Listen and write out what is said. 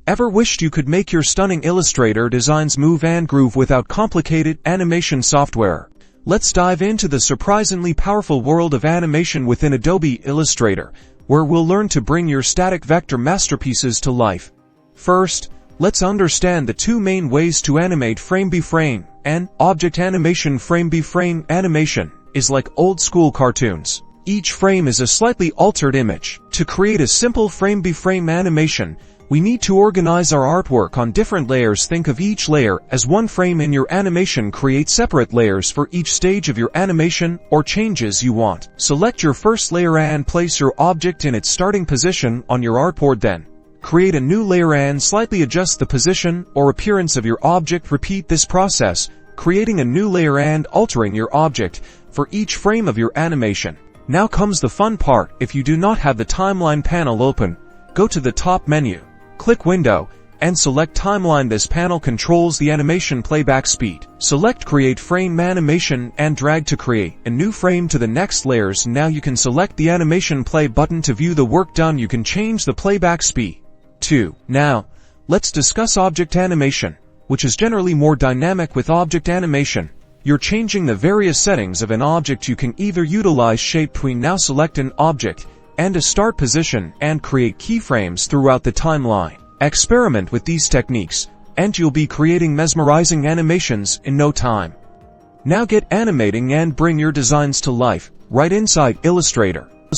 Ever wished you could make your stunning Illustrator designs move and groove without complicated animation software? Let's dive into the surprisingly powerful world of animation within Adobe Illustrator, where we'll learn to bring your static vector masterpieces to life. First, let's understand the two main ways to animate frame by frame. And object animation. Frame by frame animation is like old school cartoons. Each frame is a slightly altered image. To create a simple frame by frame animation, we need to organize our artwork on different layers. Think of each layer as one frame in your animation. Create separate layers for each stage of your animation or changes you want. Select your first layer and place your object in its starting position on your artboard. Then, create a new layer and slightly adjust the position or appearance of your object. Repeat this process, creating a new layer and altering your object for each frame of your animation. Now comes the fun part. If you do not have the timeline panel open, go to the top menu. Click Window, and select Timeline. This panel controls the animation playback speed. Select Create Frame Animation and drag to create a new frame to the next layers. Now you can select the Animation Play button to view the work done. You can change the playback speed too. Now, let's discuss object animation, which is generally more dynamic. With object animation, you're changing the various settings of an object. You can either utilize Shape Between. Now select an object and a start position and create keyframes throughout the timeline. Experiment with these techniques, and you'll be creating mesmerizing animations in no time. Now get animating and bring your designs to life right inside Illustrator.